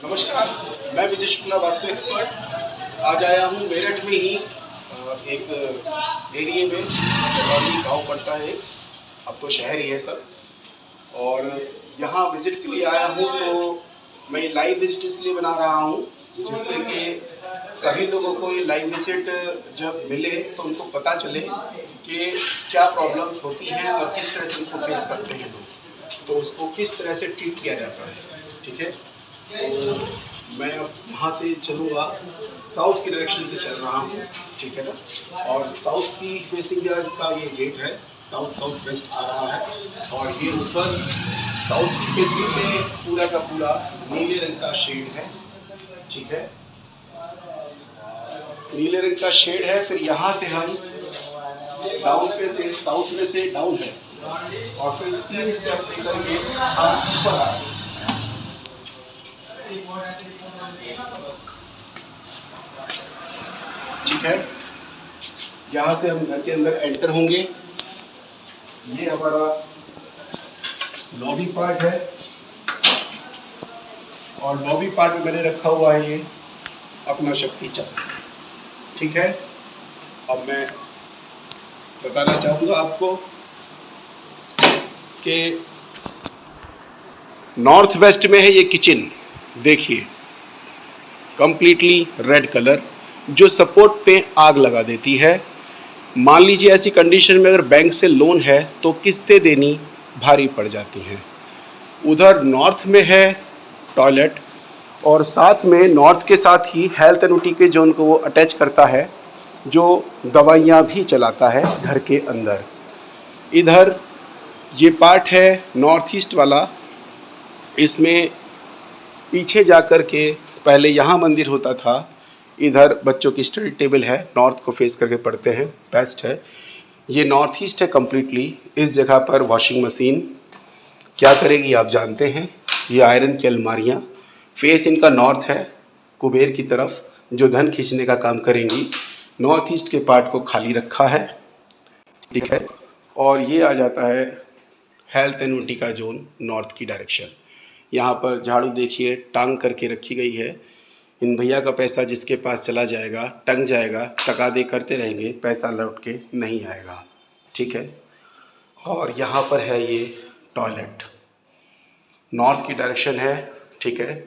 नमस्कार, मैं विजय शुक्ला, वास्तु एक्सपर्ट। आज आया हूँ मेरठ में ही एक एरिए में, जगौली गांव पड़ता है, अब तो शहर ही है सब। और यहाँ विजिट के लिए आया हूँ, तो मैं लाइव विजिट इसलिए बना रहा हूँ जिससे कि सभी लोगों को ये लाइव विजिट जब मिले तो उनको पता चले कि क्या प्रॉब्लम्स होती हैं और किस तरह से उनको फेस करते हैं लोग, तो उसको किस तरह से ट्रीट किया जाता है। ठीक है, तो मैं अब वहाँ से चलूँगा, साउथ की डायरेक्शन से चल रहा हूँ, ठीक है ना। और साउथ की फेसिंग इसका ये गेट है, साउथ वेस्ट आ रहा है। और ये ऊपर साउथ की फेसिंग में पूरा का पूरा नीले रंग का शेड है, ठीक है, नीले रंग का शेड है। फिर यहाँ से हम डाउन पे से, साउथ में से डाउन है, और फिर 3 स्टेप लेकर के हम ऊपर आ रहे हैं। ठीक है, यहाँ से हम घर के अंदर एंटर होंगे। ये हमारा लॉबी पार्ट है, और लॉबी पार्ट में मैंने रखा हुआ है ये अपना शक्ति चक्र। ठीक है, अब मैं बताना चाहूँगा आपको कि नॉर्थ वेस्ट में है ये किचन। देखिए, कंप्लीटली रेड कलर, जो सपोर्ट पे आग लगा देती है। मान लीजिए ऐसी कंडीशन में अगर बैंक से लोन है तो किस्तें देनी भारी पड़ जाती हैं। उधर नॉर्थ में है टॉयलेट, और साथ में नॉर्थ के साथ ही हेल्थ एनुटी के जोन को वो अटैच करता है, जो दवाइयाँ भी चलाता है घर के अंदर। इधर ये पार्ट है नॉर्थ ईस्ट वाला। इसमें पीछे जा कर के पहले यहाँ मंदिर होता था, इधर बच्चों की स्टडी टेबल है, नॉर्थ को फेस करके पढ़ते हैं, बेस्ट है। ये नॉर्थ ईस्ट है कम्प्लीटली। इस जगह पर वॉशिंग मशीन क्या करेगी आप जानते हैं। ये आयरन की अलमारियाँ, फेस इनका नॉर्थ है, कुबेर की तरफ, जो धन खींचने का काम करेंगी। नॉर्थ ईस्ट के पार्ट को खाली रखा है, ठीक है। और ये आ जाता है हेल्थ एनुटी का जोन, नॉर्थ की डायरेक्शन। यहाँ पर झाड़ू देखिए टांग करके रखी गई है। इन भैया का पैसा जिसके पास चला जाएगा, टंग जाएगा, तकादे करते रहेंगे, पैसा लौट के नहीं आएगा, ठीक है। और यहाँ पर है ये टॉयलेट, नॉर्थ की डायरेक्शन है, ठीक है।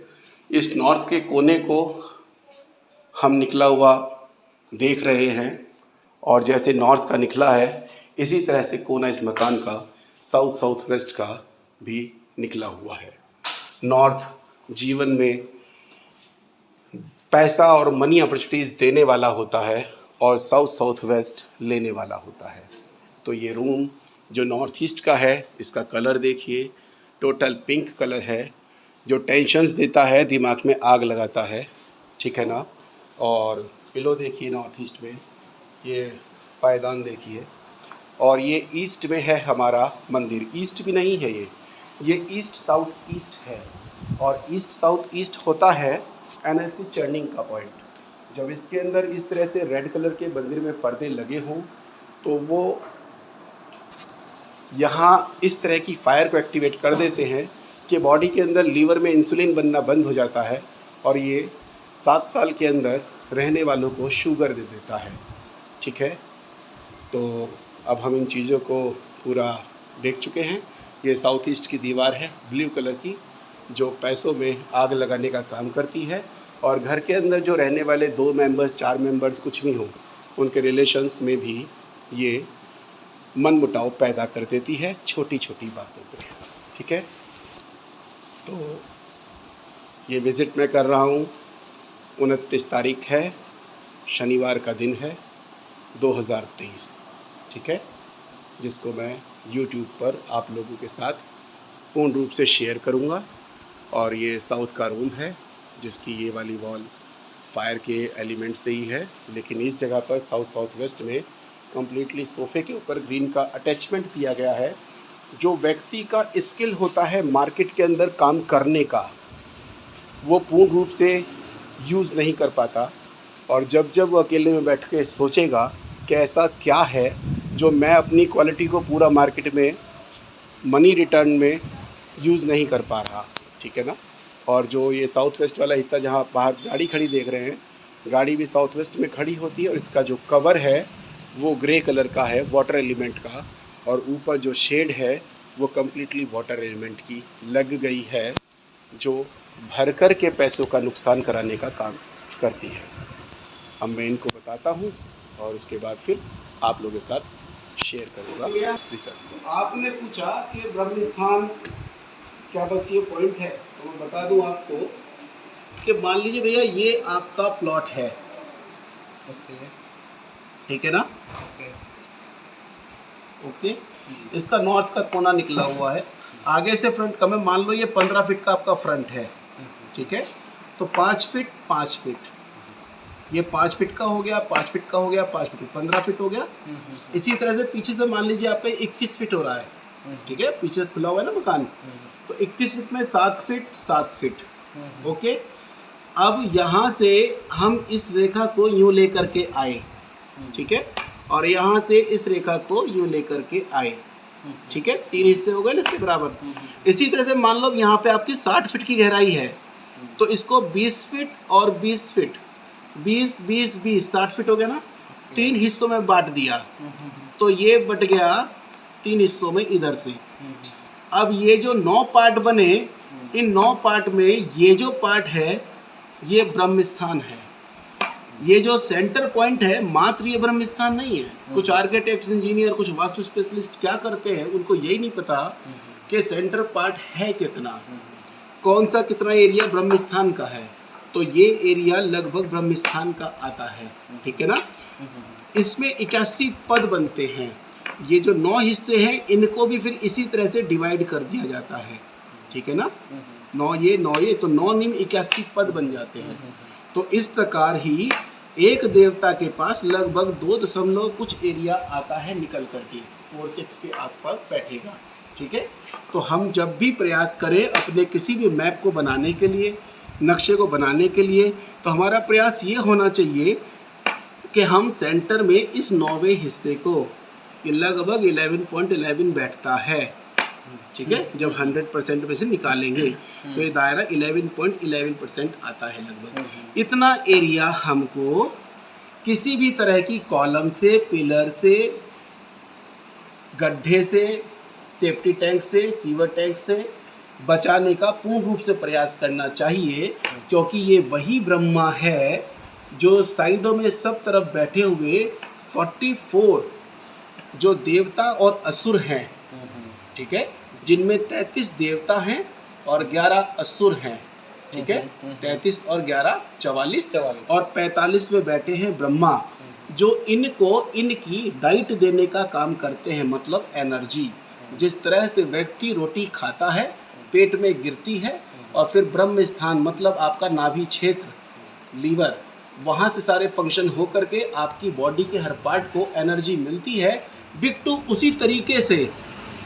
इस नॉर्थ के कोने को हम निकला हुआ देख रहे हैं, और जैसे नॉर्थ का निकला है इसी तरह से कोना इस मकान का साउथ वेस्ट का भी निकला हुआ है। नॉर्थ जीवन में पैसा और मनी अपॉर्चुनिटीज़ देने वाला होता है, और साउथ वेस्ट लेने वाला होता है। तो ये रूम जो नॉर्थ ईस्ट का है, इसका कलर देखिए, टोटल पिंक कलर है, जो टेंशन्स देता है, दिमाग में आग लगाता है, ठीक है ना। और पिलो देखिए नॉर्थ ईस्ट में, ये पायदान देखिए, और ये ईस्ट में है हमारा मंदिर। ईस्ट भी नहीं है ये ईस्ट साउथ ईस्ट है, और ईस्ट साउथ ईस्ट होता है एनएलसी चर्निंग का पॉइंट। जब इसके अंदर इस तरह से रेड कलर के मंदिर में पर्दे लगे हों तो वो यहाँ इस तरह की फायर को एक्टिवेट कर देते हैं कि बॉडी के अंदर लीवर में इंसुलिन बनना बंद हो जाता है, और ये 7 साल के अंदर रहने वालों को शुगर दे देता है, ठीक है। तो अब हम इन चीज़ों को पूरा देख चुके हैं। ये साउथ ईस्ट की दीवार है ब्लू कलर की, जो पैसों में आग लगाने का काम करती है, और घर के अंदर जो रहने वाले 2 मेंबर्स 4 मेंबर्स कुछ भी हों, उनके रिलेशंस में भी ये मनमुटाव पैदा कर देती है छोटी छोटी बातों पे, ठीक है। तो ये विज़िट मैं कर रहा हूँ, 29 तारीख है, शनिवार का दिन है, 2023, ठीक है, जिसको मैं YouTube पर आप लोगों के साथ पूर्ण रूप से शेयर करूँगा। और ये साउथ का रूम है, जिसकी ये वाली वॉल फायर के एलिमेंट से ही है, लेकिन इस जगह पर साउथ वेस्ट में कम्प्लीटली सोफ़े के ऊपर ग्रीन का अटैचमेंट दिया गया है। जो व्यक्ति का स्किल होता है मार्केट के अंदर काम करने का, वो पूर्ण रूप से यूज़ नहीं कर पाता, और जब वो अकेले में बैठ के सोचेगा कि ऐसा क्या है जो मैं अपनी क्वालिटी को पूरा मार्केट में मनी रिटर्न में यूज़ नहीं कर पा रहा, ठीक है ना। और जो ये साउथ वेस्ट वाला हिस्सा जहाँ आप बाहर गाड़ी खड़ी देख रहे हैं, गाड़ी भी साउथ वेस्ट में खड़ी होती है और इसका जो कवर है वो ग्रे कलर का है वाटर एलिमेंट का, और ऊपर जो शेड है वो कम्प्लीटली वाटर एलिमेंट की लग गई है, जो भरकर के पैसों का नुकसान कराने का काम करती है। अब मैं इनको बताता हूँ और उसके बाद फिर आप लोगों के साथ शेयर करूँगा। तो आपने पूछा कि ब्रह्म स्थान क्या बस ये पॉइंट है, तो मैं बता दूँ आपको कि मान लीजिए भैया ये आपका प्लॉट है, ठीक है ना, ओके। इसका नॉर्थ का कोना निकला हुआ है, आगे से फ्रंट कम है, मान लो ये 15 फीट का आपका फ्रंट है, ठीक है, तो 5 फीट 5 फीट, ये 5 फीट का हो गया, 5 फीट का हो गया, 5 फीट 15 फीट हो गया। इसी तरह से पीछे से मान लीजिए आपका 21 फीट हो रहा है, ठीक है, पीछे खुला हुआ है ना मकान, तो 21 फीट में 7 फीट 7 फीट, ओके। अब यहाँ से हम इस रेखा को यूँ लेकर के आए, ठीक है, और यहाँ से इस रेखा को यूँ लेकर के आए, ठीक है, 3 हिस्से हो गए ना इसके बराबर। इसी तरह से मान लो यहाँ पे आपकी 60 फीट की गहराई है, तो इसको 20 फीट और 20 फीट, 20 20 20 60 फीट हो गया ना, 3 हिस्सों में बांट दिया, तो ये बट गया 3 हिस्सों में इधर से। अब ये जो 9 पार्ट बने, इन 9 पार्ट में ये जो पार्ट है ये ब्रह्म स्थान है, ये जो सेंटर पॉइंट है मात्र ये ब्रह्म स्थान नहीं है। कुछ आर्किटेक्ट्स, इंजीनियर, कुछ वास्तु स्पेशलिस्ट क्या करते हैं, उनको यही नहीं पता कि सेंटर पार्ट है कितना, कौन सा कितना एरिया ब्रह्म स्थान का है, तो ये एरिया लगभग ब्रह्म स्थान का आता है, ठीक है ना। इसमें 81 पद बनते हैं, ये जो 9 हिस्से हैं इनको भी फिर इसी तरह से डिवाइड कर दिया जाता है, ठीक है ना, 9 ये 9 ये, तो 9 निम 81 पद बन जाते हैं। तो इस प्रकार ही एक देवता के पास लगभग 2 कुछ एरिया आता है निकल करके, 4-6 के आसपास बैठेगा, ठीक है। तो हम जब भी प्रयास करें अपने किसी भी मैप को बनाने के लिए, नक्शे को बनाने के लिए, तो हमारा प्रयास ये होना चाहिए कि हम सेंटर में इस 9वें हिस्से को, ये लगभग 11.11 बैठता है, ठीक है, जब 100% में से निकालेंगे तो ये दायरा 11.11% आता है लगभग। इतना एरिया हमको किसी भी तरह की कॉलम से, पिलर से, गड्ढे से, सेफ्टी टैंक से, सीवर टैंक से बचाने का पूर्ण रूप से प्रयास करना चाहिए, क्योंकि ये वही ब्रह्मा है जो साइडों में सब तरफ बैठे हुए 44 जो देवता और असुर हैं, ठीक है, जिनमें 33 देवता हैं और 11 असुर हैं, ठीक है, 33 और 11 44 और 45 में बैठे हैं ब्रह्मा, जो इनको इनकी डाइट देने का काम करते हैं, मतलब एनर्जी। जिस तरह से व्यक्ति रोटी खाता है, पेट में गिरती है, और फिर ब्रह्म स्थान मतलब आपका नाभि क्षेत्र, लीवर, वहाँ से सारे फंक्शन हो करके आपकी बॉडी के हर पार्ट को एनर्जी मिलती है, बिट्टू उसी तरीके से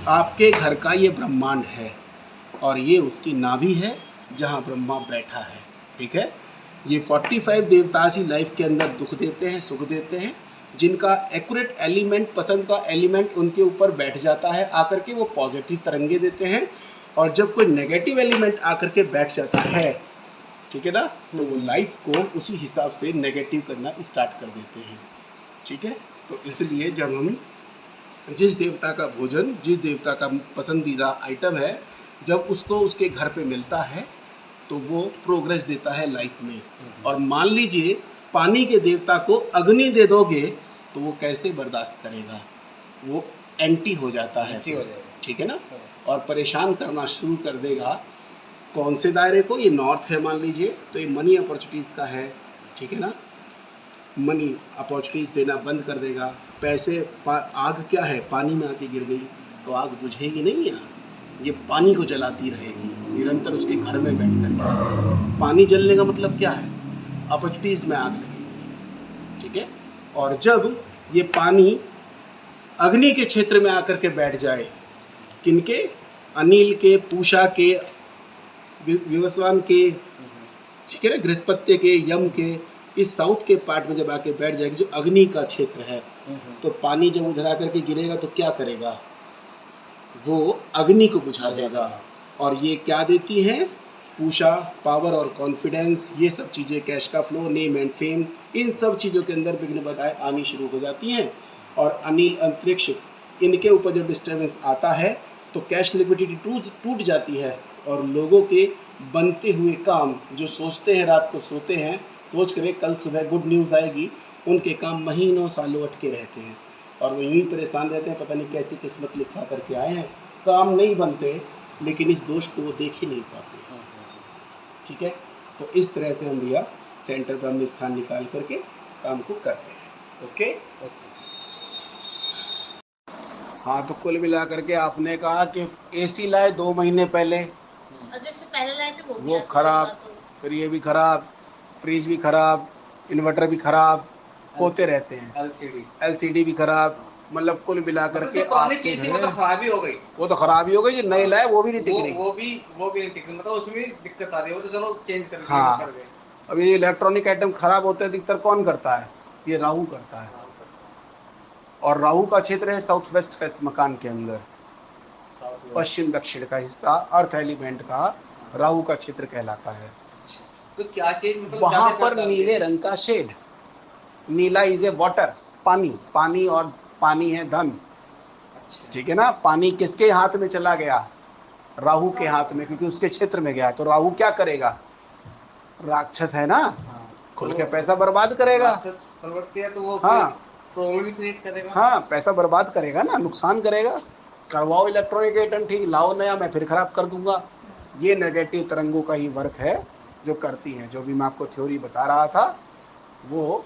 आपके घर का ये ब्रह्मांड है, और ये उसकी नाभि है जहाँ ब्रह्मा बैठा है, ठीक है। ये 45 देवतासी लाइफ के अंदर दुख देते हैं, सुख देते हैं, जिनका एक्यूरेट एलिमेंट, पसंद का एलिमेंट उनके ऊपर बैठ जाता है आकर के, वो पॉजिटिव तरंगे देते हैं, और जब कोई नेगेटिव एलिमेंट आकर के बैठ जाता है, ठीक है ना, तो वो लाइफ को उसी हिसाब से नेगेटिव करना स्टार्ट कर देते हैं, ठीक है। तो इसलिए जब हम जिस देवता का भोजन, जिस देवता का पसंदीदा आइटम है, जब उसको उसके घर पे मिलता है तो वो प्रोग्रेस देता है लाइफ में। और मान लीजिए पानी के देवता को अग्नि दे दोगे तो वो कैसे बर्दाश्त करेगा, वो एंटी हो जाता है, ठीक है ना, और परेशान करना शुरू कर देगा। कौन से दायरे को, ये नॉर्थ है मान लीजिए, तो ये मनी अपॉर्चुनिटीज़ का है, ठीक है ना, मनी अपॉर्चुनिटीज़ देना बंद कर देगा। पैसे, आग क्या है, पानी में आके गिर गई तो आग बुझेगी नहीं, यार ये पानी को जलाती रहेगी निरंतर उसके घर में बैठ कर। पानी जलने का मतलब क्या है, अपॉर्चुनिटीज़ में आग लगेगी, ठीक है। और जब ये पानी अग्नि के क्षेत्र में आकर के बैठ जाए, किनके, अनिल के, पूषा के, विवस्वान के, ठीक है ना, बृहस्पति के, यम के, इस साउथ के पार्ट में जब आके बैठ जाएगी जो अग्नि का क्षेत्र है, तो पानी जब उधर आकर के गिरेगा तो क्या करेगा, वो अग्नि को बुझा देगा। और ये क्या देती है, पूषा, पावर और कॉन्फिडेंस, ये सब चीज़ें, कैश का फ्लो, नेम एंड फेम, इन सब चीज़ों के अंदर विघ्न बाधाएं आनी शुरू हो जाती हैं। और अनिल, अंतरिक्ष, इनके ऊपर जब डिस्टर्बेंस आता है तो कैश लिक्विडिटी टूट जाती है और लोगों के बनते हुए काम जो सोचते हैं, रात को सोते हैं सोच कर कल सुबह गुड न्यूज़ आएगी, उनके काम महीनों सालों अटके रहते हैं और वो यूं ही परेशान रहते हैं, पता नहीं कैसी किस्मत लिखा करके आए हैं। काम नहीं बनते लेकिन इस दोष को वो देख ही नहीं पाते। ठीक है, तो इस तरह से हम भैया सेंटर ब्रह्म स्थान निकाल करके काम को करते हैं। ओके, हाँ, तो कुल मिला करके आपने कहा कि एसी लाए 2 महीने पहले, जैसे पहले लाए थे वो खराब, फिर ये भी खराब, फ्रिज भी खराब, इन्वर्टर भी खराब, होते रहते हैं, एलसीडी भी खराब, मतलब कुल मिला करके आपके वो तो खराब ही हो गई, वो तो खराब ही हो गई, जो नए लाए वो भी नहीं टिक रही, वो भी नहीं टिक रही, मतलब उसमें भी दिक्कत आ रही है, वो तो चलो चेंज कर दिया। हाँ, अब ये इलेक्ट्रॉनिक आइटम खराब होते हैं अधिकतर कौन करता है? ये राहु करता है। और राहु का क्षेत्र है साउथ वेस्ट फेस मकान के अंदर, पश्चिम दक्षिण का हिस्सा, अर्थ एलिमेंट का राहु का क्षेत्र कहलाता है। तो क्या चीज, मतलब वहां पर नीले रंग का शेड, नीला इज ए वाटर, पानी, पानी और पानी है धन। ठीक है ना, पानी किसके हाथ में चला गया? राहु के हाथ में, क्योंकि उसके क्षेत्र में गया। तो राहु क्या करेगा? राक्षस है ना, खुल के पैसा बर्बाद करेगा। प्रवृत्ति है तो वो हाँ, प्रॉब्लम भी क्रिएट करेगा। हाँ, पैसा बर्बाद करेगा ना, नुकसान करेगा। करवाओ इलेक्ट्रॉनिक आइटम ठीक, लाओ नया, मैं फिर खराब कर दूंगा। ये नेगेटिव तरंगों का ही वर्क है जो करती हैं। जो भी मैं आपको थ्योरी बता रहा था वो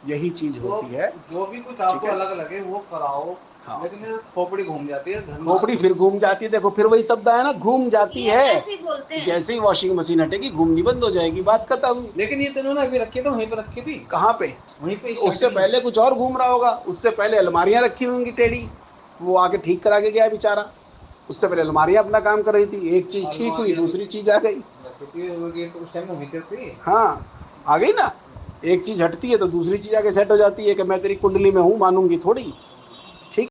यही चीज होती है। जो भी कुछ आपको अलग लगे वो कराओ। हाँ, लेकिन खोपड़ी घूम जाती है, खोपड़ी फिर घूम जाती है। देखो फिर वही शब्द आया ना, घूम जाती है। जैसे ही वॉशिंग मशीन हटेगी घूमनी बंद हो जाएगी, बात खत्म। लेकिन ये तो इन्होंने अभी रखी, तो वहीं पे रखी थी। कहाँ पे? वहीं पे। उससे पहले कुछ और घूम रहा होगा, उससे पहले अलमारियां रखी होंगी टेढ़ी, वो आके ठीक करा के गया बेचारा। उससे पहले अलमारियां अपना काम कर रही थी, एक चीज ठीक हुई दूसरी चीज आ गई। हाँ, आ गई ना, एक चीज हटती है तो दूसरी चीज आके सेट हो जाती है कि मैं तेरी कुंडली में हूँ मानूंगी थोड़ी।